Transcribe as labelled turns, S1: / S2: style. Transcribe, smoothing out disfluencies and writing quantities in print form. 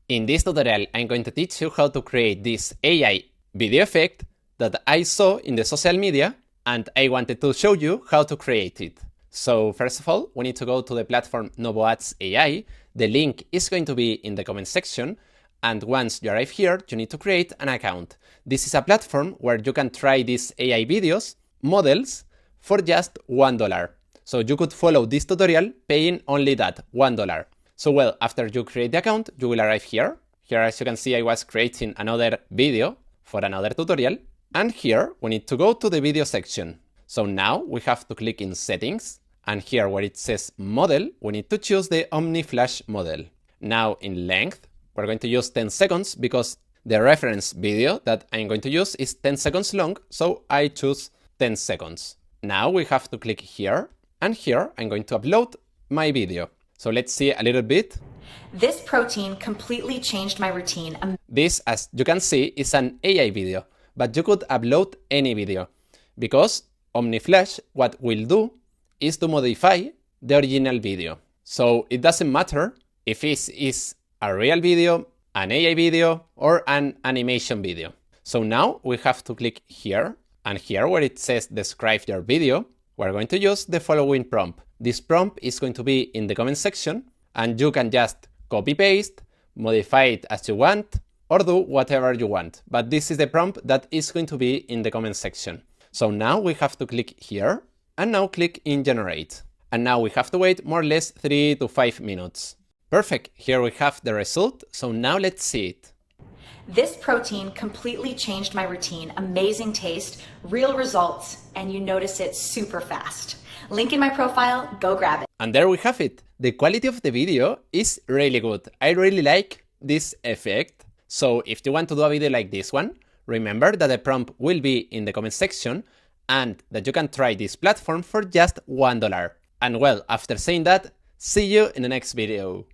S1: In this tutorial, I'm going to teach you how to create this AI video effect that I saw in the social media, and I wanted to show you how to create it. So first of all, we need to go to the platform Novoads AI. The link is going to be in the comment section. And once you arrive here, you need to create an account. This is a platform where you can try these AI videos, models, for just $1. So you could follow this tutorial paying only that, $1. So well, after you create the account, you will arrive here. Here, as you can see, I was creating another video for another tutorial. And here, we need to go to the video section. So now we have to click in settings. And here where it says model, we need to choose the Omni Flash model. Now in length, we're going to use 10 seconds because the reference video that I'm going to use is 10 seconds long. So I choose 10 seconds. Now we have to click here. And here I'm going to upload my video. So let's see a little bit.
S2: This protein completely changed my routine.
S1: This, as you can see, is an AI video, but you could upload any video because Omni Flash, what will do is to modify the original video. So it doesn't matter if it is a real video, an AI video, or an animation video. So now we have to click here, and here where it says describe your video, we're going to use the following prompt. This prompt is going to be in the comment section, and you can just copy paste, modify it as you want, or do whatever you want. But this is the prompt that is going to be in the comment section. So now we have to click here, and now click in generate. And now we have to wait more or less 3 to 5 minutes. Perfect, here we have the result. So now let's see it.
S2: This protein completely changed my routine. Amazing taste, real results, and you notice it super fast. Link in my profile, go grab it.
S1: And there we have it. The quality of the video is really good. I really like this effect. So if you want to do a video like this one, remember that the prompt will be in the comment section and that you can try this platform for just $1. And well, after saying that, see you in the next video.